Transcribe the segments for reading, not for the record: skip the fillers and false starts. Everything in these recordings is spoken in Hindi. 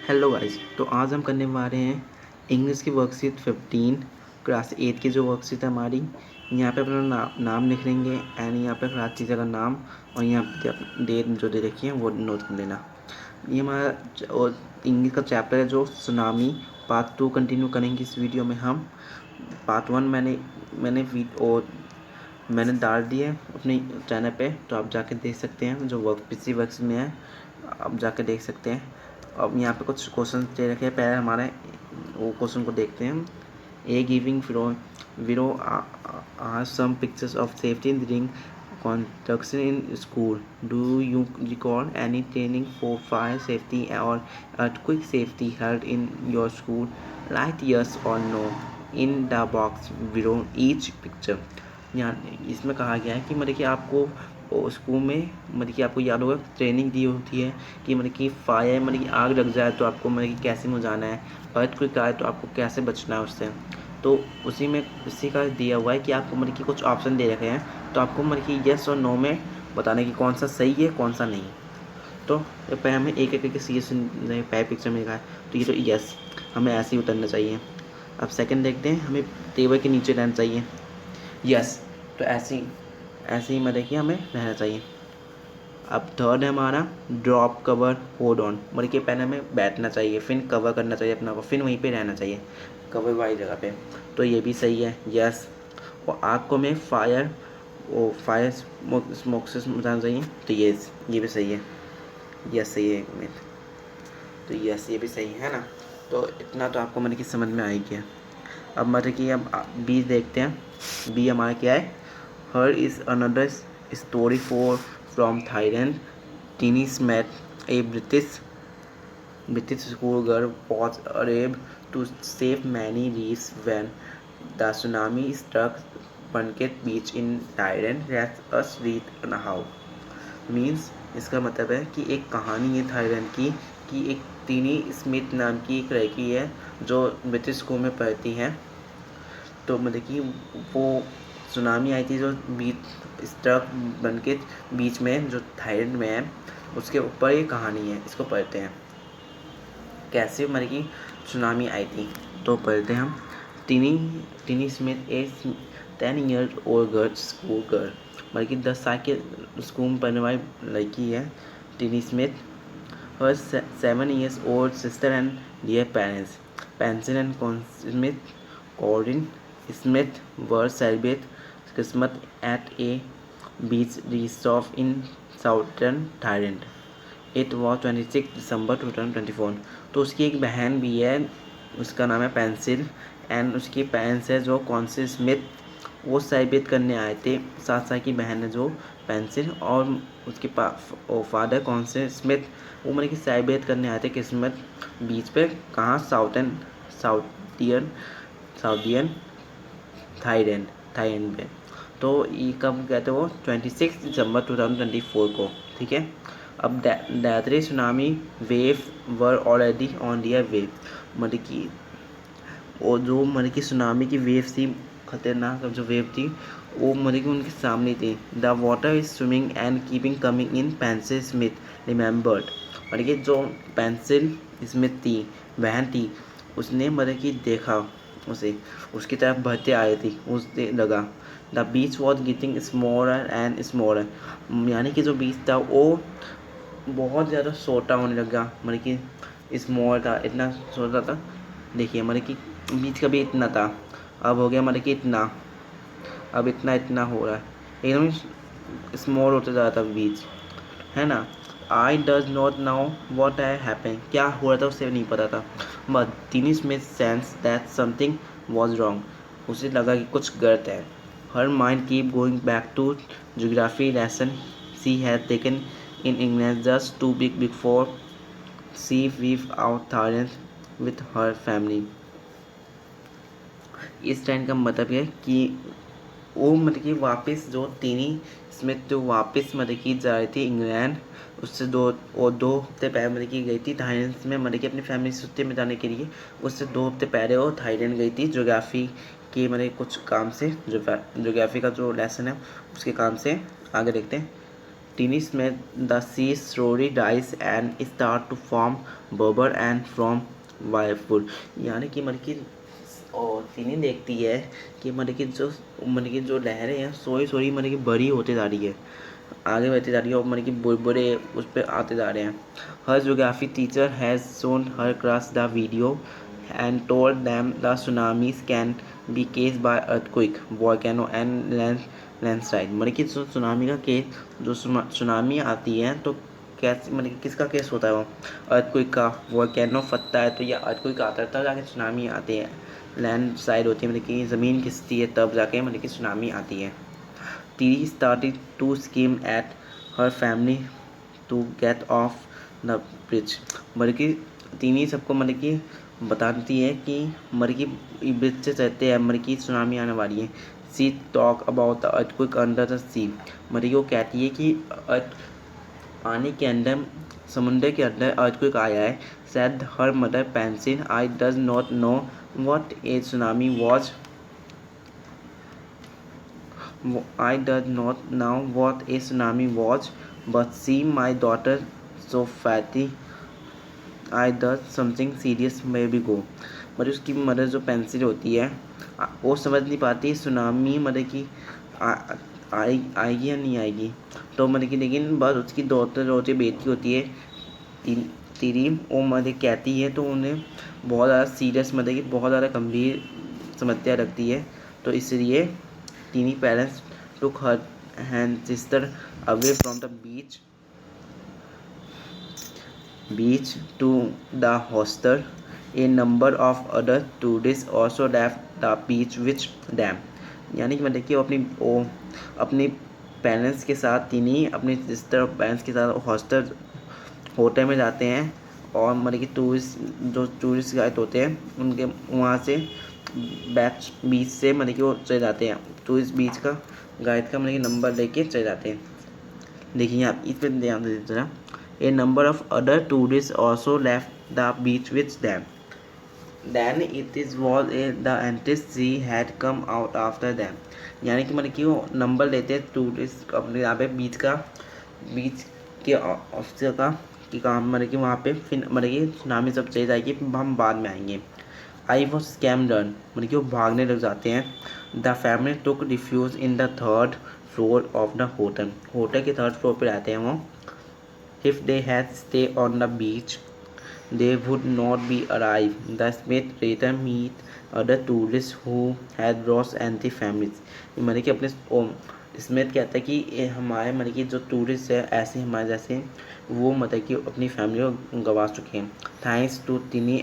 हेलो गाइस, तो आज हम करने वाले हैं इंग्लिश की वर्कशीट 15 क्लास 8 की जो वर्कशीट है हमारी। यहाँ पे अपना नाम लिख लेंगे एंड यहाँ पे हर चीज़ का नाम और यहाँ पे डेट जो दे रखी है वो नोट कर लेना। ये हमारा और इंग्लिश का चैप्टर है जो सुनामी। पार्ट 2 कंटिन्यू करेंगे इस वीडियो में हम। पार्ट 1 मैंने डाल दिया है अपने चैनल पे, तो आप जाके देख सकते हैं जो पिछली वर्क में है, आप जाके देख सकते हैं। अब यहाँ पे कुछ क्वेश्चन दे रखे हैं, पहले हमारे वो क्वेश्चन को देखते हैं। A given below are some pictures of safety during construction in school. Do you recall any training for fire safety or earthquake safety held in your school? Write yes or no in the box below each picture. यहाँ इसमें कहा गया है कि मतलब कि आपको स्कूल में मतलब कि आपको याद होगा ट्रेनिंग दी होती है कि मतलब कि फायर मतलब कि आग लग जाए तो आपको मतलब कि कैसे में जाना है, अर्थक्वेक आए तो आपको कैसे बचना है उससे। तो उसी का दिया हुआ है कि आपको मतलब कि कुछ ऑप्शन दे रखे हैं, तो आपको मतलब कि येस और नो में बताने की कौन सा सही है कौन सा नहीं। तो पहले हमें एक एक करके सी पहले पिक्चर में लिखा है, तो ये तो येस, हमें ऐसे ही उतरना चाहिए। अब सेकंड देखते हैं, हमें टेबल के नीचे रहना चाहिए, यस, तो ऐसे ही मतलब कि हमें रहना चाहिए। अब थर्ड है हमारा ड्रॉप कवर होल्ड ऑन, मतलब कि पहले हमें बैठना चाहिए, फिर कवर करना चाहिए अपना को, फिर वहीं पे रहना चाहिए कवर वाली जगह पे, तो ये भी सही है, यस। और आग को में फायर स्मोक से बचाना चाहिए, तो ये भी सही है, यस सही है में, तो यस ये भी सही है ना। तो इतना तो आपको मतलब कि समझ में आई गया। अब मतलब कि अब बी देखते हैं। बी हमारा क्या है, here is another story from Thailand. Tilly's met a British schoolgirl was able to save many reefs when the tsunami struck Phuket Beach in Thailand. Let us read how. Means इसका मतलब है कि एक कहानी है थाईलैंड की कि एक टीनी स्मिथ नाम की एक लड़की है जो ब्रिटिश स्कूल में पढ़ती है। तो मतलब कि वो सुनामी आई थी जो बीच स्ट्रक बन के बीच में जो थाईलैंड में है, उसके ऊपर ये कहानी है, इसको पढ़ते हैं कैसे मतलब कि सुनामी आई थी। तो पढ़ते हैं हम। टीनी स्मिथ ए 10 year old girl school girl, मतलब कि 10 साल के स्कूल में पढ़ने वाली लड़की है tiny Smith. Her 7 years old sister and dear parents, Pencil and Corin Smith were celebrate Christmas at a beach resort in southern Thailand. It was 26 December 2024. तो उसकी एक बहन भी है, उसका नाम है पेंसिल, एंड उसके पेरेंट्स है जो कॉन्सी स्मिथ, वो सेलिब्रेट करने आए थे। 7 साल की बहन है जो पेंसिल, और उसके फादर कॉन्सी स्मिथ, वो मतलब कि सेलिब्रेट करने आए थे क्रिसमस बीच पे, कहाँ साउथियन थाईलैंड में। तो ये कब गए थे वो 26 दिसंबर 2024 को, ठीक है। अब दैतरे tsunami wave were already on their wave, मतलब कि वो जो मतलब कि सुनामी की वेव थी, खतरनाक जो वेव थी, वो मतलब कि उनके सामने थी। The water is swimming and keeping coming in pencil Smith remembered, मतलब कि जो पेंसिल स्मिथ थी बहन थी, उसने मतलब कि देखा उसे, उसकी तरफ बढ़ते आ रही थी, उसने लगा। The beach was getting smaller and smaller, यानी कि जो बीच था वो बहुत ज़्यादा छोटा होने लगा, मतलब कि स्मॉल था, इतना छोटा था। देखिए मतलब कि बीच का भी इतना था, अब हो गया मतलब कि इतना, अब इतना हो रहा है, एकदम स्मॉल होता जा रहा था बीच, है ना। I does not now what I happen, क्या हो रहा था उससे नहीं पता था, बट टीनिस में sense that something was wrong, उसे लगा कि कुछ गलत है। Her mind keep going back to geography lesson she had taken in England just 2 weeks before she weaved out Thailand with her family. इस टाइम का मतलब है कि वो मतलब कि वापस जो टीनी स्मिथ जो वापस मतलब कि जा रही थी इंग्लैंड, उससे दो हफ्ते पहले मतलब कि गई थी थाईलैंड में, मतलब कि अपनी फैमिली छुट्टी में जाने के लिए। उससे 2 हफ्ते पहले वो थाईलैंड गई थी ज्योग्राफी के कुछ काम से, ज्योग्राफी का जो लेसन है उसके काम से। आगे देखते हैं। Tilly smell the sea slowly dies and start to form bubble and from वायरफुल। यानी कि मतलब कि और टीनी देखती है कि मतलब कि जो लहरें हैं सोई सोई मतलब कि बड़ी होते जा रही है, आगे बढ़ती जा रही है और मतलब कि बड़े उस पर आते जा रहे हैं। Her geography teacher has shown her class the video and told them the tsunamis can be caused by earthquake, volcano and landslide। मतलब कि जो सुनामी का केस जो सुनामी आती है तो कैसे मतलब कि किसका केस होता है वो अर्थक्वेक का, वोल्केनो फटता है तो या अर्थक्वेक आता है तब जाके सुनामी आती है, लैंड साइड होती है मतलब कि ज़मीन खिसती है तब जाके मतलब कि सुनामी आती है। T started to scream at her family to get off the bridge। मतलब कि तीनी सबको मतलब कि बताती है कि मतलब कि ब्रिज से चलते हैं मतलब कि सुनामी आने वाली है। She talk about the earthquake under the sea. मतलब कि वो कहती है कि पानी के अंदर समुद्र के अंदर अर्थक्वेक आया है। Sad her mother pencil I does not know what A tsunami was I did not know what a tsunami was, but see my daughter so fatty, I did something serious maybe go। मतलब उसकी मदर जो पेंसिल होती है वो समझ नहीं पाती सुनामी मतलब कि आएगी या नहीं आएगी। तो मतलब कि लेकिन बस उसकी डॉटर होती है बेटी होती है तेरी वो मतलब कहती है तो उन्हें बहुत ज़्यादा सीरियस मतलब कि बहुत ज़्यादा गंभीर समस्या लगती है। तो इसलिए teeny parents took her and sister away from the beach to the hostel। A number of other tourists also left the beach with them। यानी कि मतलब कि वो अपने पेरेंट्स के साथ तीनी अपने सिस्टर और पेरेंट्स के साथ हॉस्टल होटल में जाते हैं और मतलब कि टूरिस्ट गाइड होते हैं उनके वहाँ से बीच से मतलब कि वो चले जाते हैं टूरिस्ट बीच का गाइड का मतलब कि नंबर लेके चले जाते हैं। देखिए आप इस पर ध्यान दे दीजिए जरा। A number of other tourist also left the beach with them then it is was a the एंटिस्ट she had come out after them. यानी कि मतलब कि वो नंबर लेते हैं टूरिस्ट अपने यहाँ पे बीच के ऑफिसर का कि काम मतलब कि वहाँ पे फिर मतलब कि सुनामी सब चली जाएगी हम बाद में आएंगे। आई वॉज स्कैम डन मतलब कि वो भागने लग जाते हैं। The family took refuge in the third floor of the hotel. Hotel के थर्ड फ्लोर पे रहते हैं वो। If they had stay on the beach they would not be arrived। The Smith later meet other tourists who had brought empty families। मतलब कि अपने स्मिथ कहता है कि ये हमारे मतलब कि जो टूरिस्ट है ऐसे हमारे जैसे वो मतलब कि अपनी फैमिली को गंवा चुके हैं। Thanks to Tilly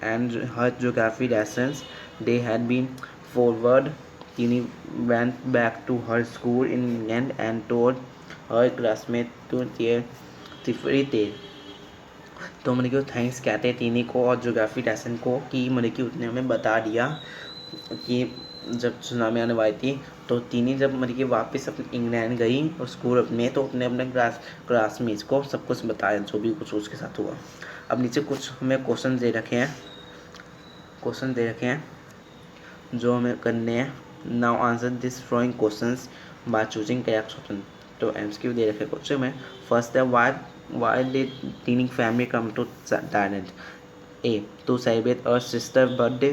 and her geography lessons they had been forward. Tilly went back to her school in England and told her classmates to their fairy tale। तो मतलब कि वो थैंक्स कहते हैं टीनी को और ज्योग्राफी लेसन को कि मतलब कि उसने हमें बता दिया कि जब सुनामी आने वाली थी तो टीनी जब मतलब कि वापस अपने इंग्लैंड गई और स्कूल में तो उसने अपने क्लासमेट्स को सब कुछ बताया जो भी कुछ उसके साथ हुआ। अब नीचे कुछ हमें क्वेश्चन दे रखे हैं जो हमें करने हैं। Now answer this following questions by choosing correct option. तो एमसीक्यू दे रखे क्वेश्चन में। फर्स्ट है why did Teening family come to Thailand? A to celebrate her sister birthday।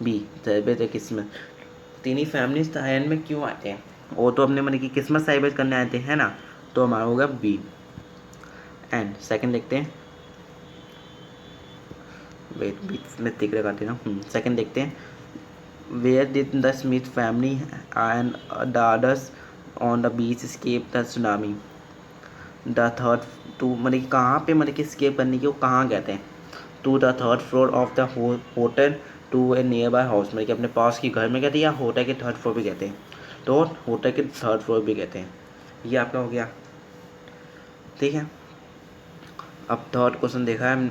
B celebrate a Christmas। तीनी फैमिली थाईलैंड में क्यों आते हैं? वो तो अपने मतलब कि क्रिसमस सेलिब्रेट करने आते हैं ना, तो हमारा होगा बी। एंड सेकंड देखते हैं, वेट बीच में टिक लगा देना। सेकंड देखते हैं, where did the Smith family and the others on the beach escape the tsunami. The third to मतलब कि कहाँ पे मतलब कि स्केप करने की वो कहाँ गए थे? To the third floor of the hotel to a nearby house. मतलब कि अपने पास के घर में गए थे या होटल के थर्ड फ्लोर पे गए थे? तो होटल के थर्ड फ्लोर पे गए थे। ये आपका हो गया, ठीक है। अब थर्ड क्वेश्चन देखा है,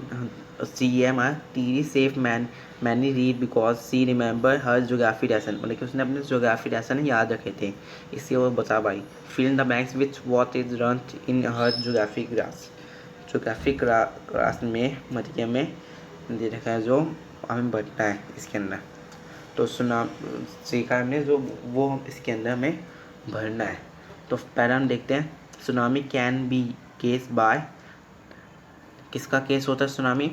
C M R Tilly safe many read because she remember her geography lesson. मतलब कि उसने अपने ज्योग्राफी लेसन याद रखे थे इसलिए वो बता पाई। Fill in the blanks which what is run in her geography class. Geography class में मतलब कि हमें दे रखा है जो हमें बढ़ना है इसके अंदर। तो सुना सीखा हमने जो वो इसके अंदर हमें भरना है। तो पहला हम देखते हैं tsunami can be case by, किसका केस होता है सुनामी,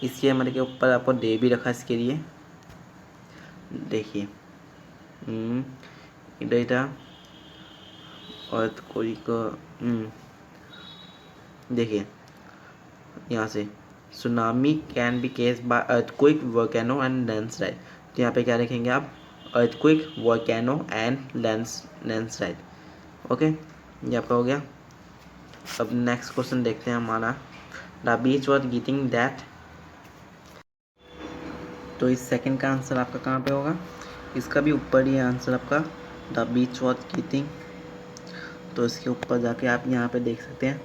इसके हमारे के ऊपर आपको दे भी रखा है इसके लिए। देखिए इधर था अर्थक्वेक, देखिए यहाँ से tsunami can be case by earthquake, volcano and landslide. तो यहाँ पे क्या लिखेंगे आप, earthquake, volcano and landslide. Okay, ये आपका हो गया। अब नेक्स्ट क्वेश्चन देखते हैं हमारा, द बीच वॉज गिटिंग दैट। तो इस सेकंड का आंसर आपका कहाँ पे होगा, इसका भी ऊपर ही आंसर आपका, द बीच वॉज गिटिंग। तो इसके ऊपर जाके आप यहाँ पे देख सकते हैं,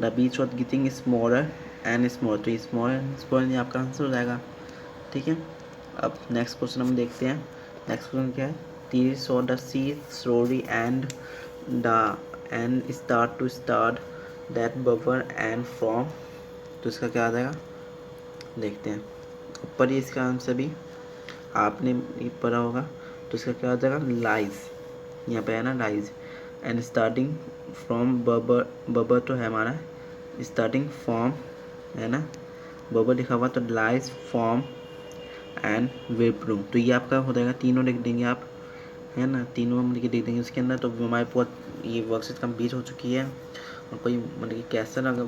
the beach was getting smaller and smaller. तो स्मॉलर ये आपका आंसर हो जाएगा। ठीक है, अब नेक्स्ट क्वेश्चन हम देखते हैं। नेक्स्ट क्वेश्चन क्या है, टी so the sea slowly and start to start that bubble and from. तो इसका क्या आ जाएगा, देखते हैं। ऊपर ही इसका आंसर भी आपने पढ़ा होगा। तो इसका क्या आ जाएगा, लाइज। यहाँ पे है ना लाइज, एंड स्टार्टिंग फ्रॉम बबर, बबर तो है हमारा, स्टार्टिंग फ्रॉम है ना, बबर लिखा हुआ, तो लाइज फ्रॉम एंड विप्रू। तो ये आपका हो जाएगा, तीनों लिख देंगे आप, है ना, तीनों हम लिख देंगे उसके अंदर। तो हमारे पूरा ये वर्कशीट कंप्लीट हो चुकी है। और कोई मतलब कि कैसा लगा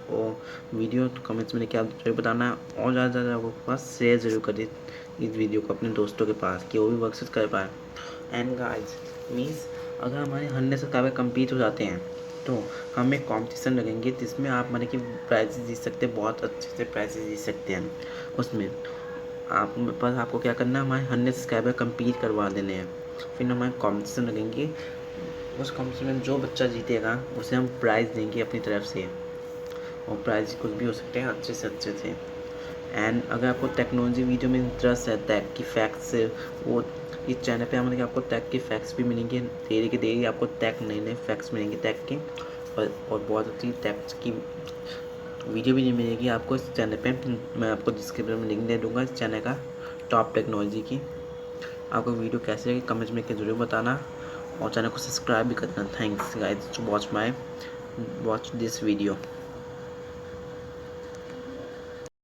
वो वीडियो तो कमेंट्स में लिख के आप जरूर बताना, और ज़्यादा से ज़्यादा आपको पास शेयर जरूर करिए इस वीडियो को अपने दोस्तों के पास, कि वो भी वर्कशीट कर पाए। एंड गाइस मीन्स अगर हमारे 100 कागज कंप्लीट हो जाते हैं तो हम एक कॉम्पिटिशन रखेंगे जिसमें आप मतलब कि प्राइजेस जीत सकते हैं, बहुत अच्छे से प्राइजेस जीत सकते हैं। उसमें आप बस आपको क्या करना है, हमारे 100 सब्सक्राइबर कंप्लीट करवा देने हैं। फिर हमारे कॉम्पिटिशन रखेंगे, उस कॉम्पिटिशन में जो बच्चा जीतेगा उसे हम प्राइज़ देंगे अपनी तरफ से, और प्राइज़ कुछ भी हो सकते हैं अच्छे से अच्छे से। एंड अगर आपको टेक्नोलॉजी वीडियो में इंटरेस्ट है, टैग की फैक्ट्स, वो इस चैनल पे हमारे आपको टैग की फैक्ट्स भी मिलेंगे, धीरे के धीरे आपको टैग नए नए फैक्ट्स मिलेंगे टैग के, और बहुत अच्छी टैग्स की वीडियो भी नहीं मिलेगी आपको इस चैनल पे। मैं आपको डिस्क्रिप्शन में लिंक दे दूँगा इस चैनल का, टॉप टेक्नोलॉजी की। आपको वीडियो कैसे लगी कमेंट्स में ज़रूर बताना, और चैनल को सब्सक्राइब भी करना। Thanks guys to watch this video.